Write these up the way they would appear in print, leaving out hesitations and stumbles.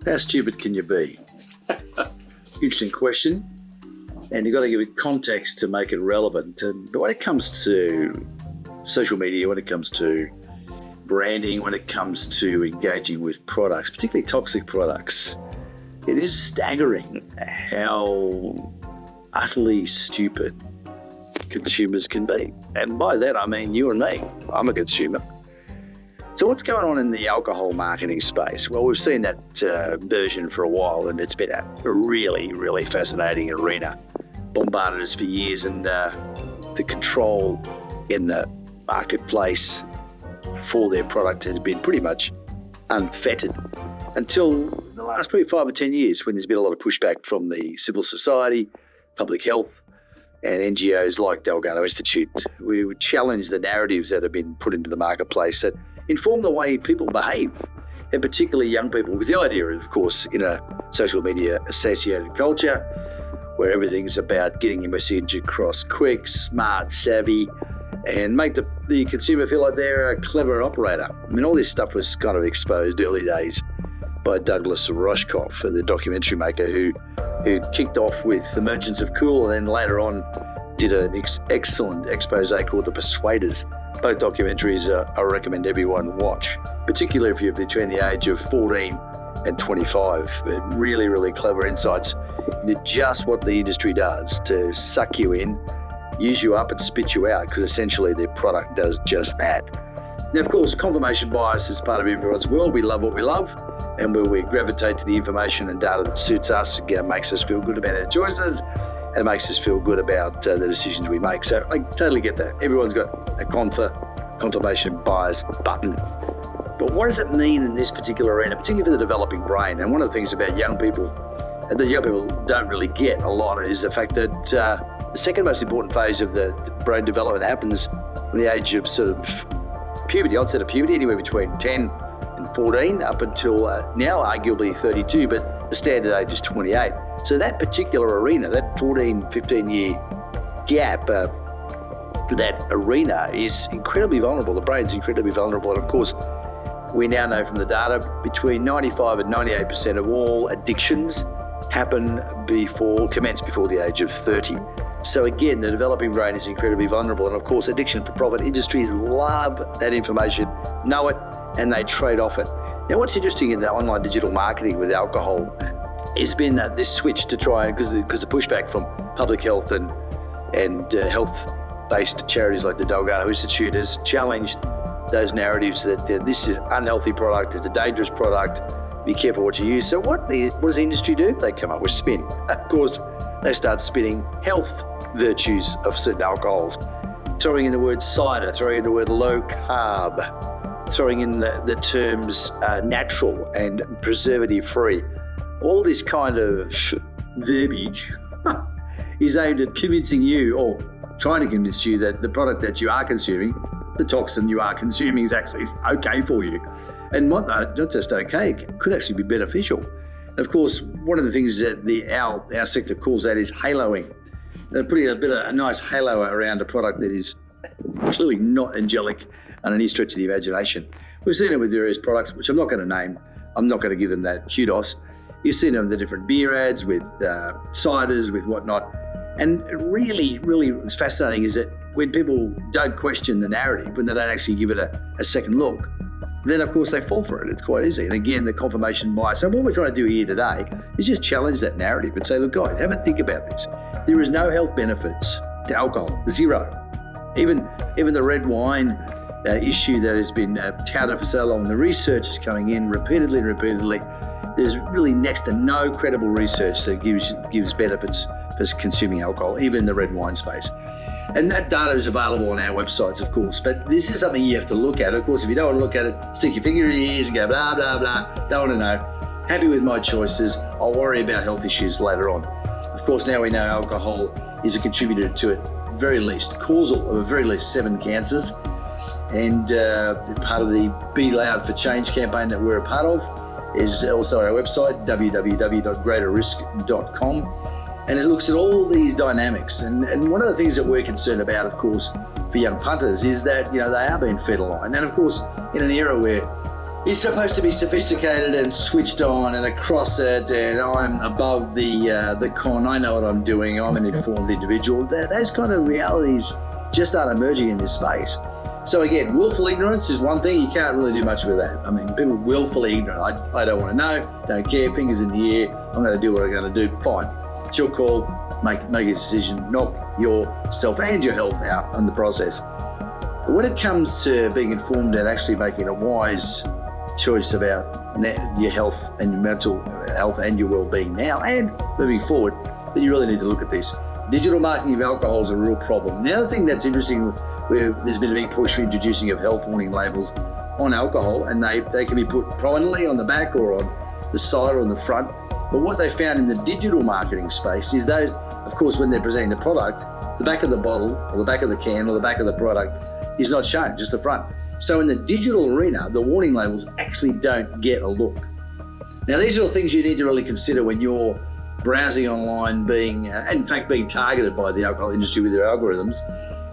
How stupid can you be? Interesting question. And you've got to give it context to make it relevant. But when it comes to social media, when it comes to branding, when it comes to engaging with products, particularly toxic products, it is staggering how utterly stupid consumers can be. And by that, I mean you and me. I'm a consumer. So what's going on in the alcohol marketing space? Well, we've seen that version for a while, and it's been a really, really fascinating arena. Bombarded us for years, and the control in the marketplace for their product has been pretty much unfettered until the last probably 5 or 10 years, when there's been a lot of pushback from the civil society, public health, and NGOs like Dalgarno Institute. We would challenge the narratives that have been put into the marketplace that inform the way people behave, and particularly young people. Because the idea, of course, in a social media associated culture, where everything's about getting your message across quick, smart, savvy, and make the consumer feel like they're a clever operator. I mean, all this stuff was kind of exposed early days by Douglas Rushkoff, the documentary maker who kicked off with The Merchants of Cool, and then later on did an excellent expose called The Persuaders. Both documentaries I recommend everyone watch, particularly if you're between the age of 14 and 25. Really, really clever insights into just what the industry does to suck you in, use you up and spit you out, because essentially their product does just that. Now, of course, confirmation bias is part of everyone's world. We love what we love, and where we gravitate to the information and data that suits us, again, makes us feel good about our choices, and makes us feel good about the decisions we make. So I totally get that. Everyone's got a confirmation bias button. But what does it mean in this particular arena, particularly for the developing brain? And one of the things about young people that young people don't really get a lot is the fact that the second most important phase of the brain development happens from the age of sort of puberty, onset of puberty, anywhere between 10 and 14 up until now arguably 32, but the standard age is 28. So that particular arena, that 14, 15 year gap, that arena is incredibly vulnerable. The brain's incredibly vulnerable. And of course, we now know from the data between 95 and 98% of all addictions commence before the age of 30. So again, the developing brain is incredibly vulnerable. And of course, addiction-for-profit industries love that information, know it, and they trade off it. Now, what's interesting in the online digital marketing with alcohol has been this switch to try, because the pushback from public health and health-based charities like the Dalgarno Institute has challenged those narratives that this is an unhealthy product, it's a dangerous product, be careful what you use. So what does the industry do? They come up with spin. Of course, they start spinning health virtues of certain alcohols, throwing in the word cider, throwing in the word low carb, throwing in the terms natural and preservative free. All this kind of verbiage is aimed at convincing you, or trying to convince you, that the product that you are consuming, the toxin you are consuming, is actually okay for you. And not just okay, it could actually be beneficial. And of course, one of the things that our sector calls that is haloing. They're putting a nice halo around a product that is clearly not angelic on any stretch of the imagination. We've seen it with various products, which I'm not going to name. I'm not going to give them that kudos. You've seen it in the different beer ads, with ciders, with whatnot. And really, really what's fascinating is that when people don't question the narrative, when they don't actually give it a second look, then of course they fall for it. It's quite easy. And again, the confirmation bias. So what we're trying to do here today is just challenge that narrative and say, look, guys, have a think about this. There is no health benefits to alcohol, zero. Even the red wine issue that has been touted for so long, the research is coming in repeatedly. There's really next to no credible research that gives benefits for consuming alcohol, even in the red wine space. And that data is available on our websites, of course, but this is something you have to look at. Of course, if you don't want to look at it, stick your finger in your ears and go blah, blah, blah, don't want to know. Happy with my choices, I'll worry about health issues later on. Of course, now we know alcohol is a contributor to at very least, causal of at very least 7 cancers. And part of the Be Loud for Change campaign that we're a part of is also our website, www.greaterrisk.com. And it looks at all these dynamics. And one of the things that we're concerned about, of course, for young punters is that, they are being fed a line. And of course, in an era where is supposed to be sophisticated and switched on and across it, and I'm above the con. I know what I'm doing. I'm an informed individual. Those kind of realities just aren't emerging in this space. So again, willful ignorance is one thing. You can't really do much with that. I mean, people willfully ignorant. I don't want to know, don't care, fingers in the air. I'm going to do what I'm going to do. Fine. It's your call. Make a decision. Knock yourself and your health out in the process. But when it comes to being informed and actually making a wise choice about your health and your mental health and your well-being now and moving forward, then you really need to look at this. Digital marketing of alcohol is a real problem. The other thing that's interesting, where there's been a big push for introducing of health warning labels on alcohol, and they can be put prominently on the back or on the side or on the front. But what they found in the digital marketing space is those, of course, when they're presenting the product, the back of the bottle or the back of the can or the back of the product is not shown, just the front. So in the digital arena, the warning labels actually don't get a look. Now, these are the things you need to really consider when you're browsing online, being targeted by the alcohol industry with their algorithms,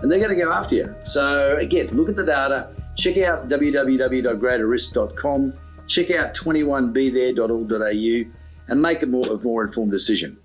and they're going to go after you. So again, look at the data, check out www.greaterrisk.com, check out 21bethere.org.au, and make a more informed decision.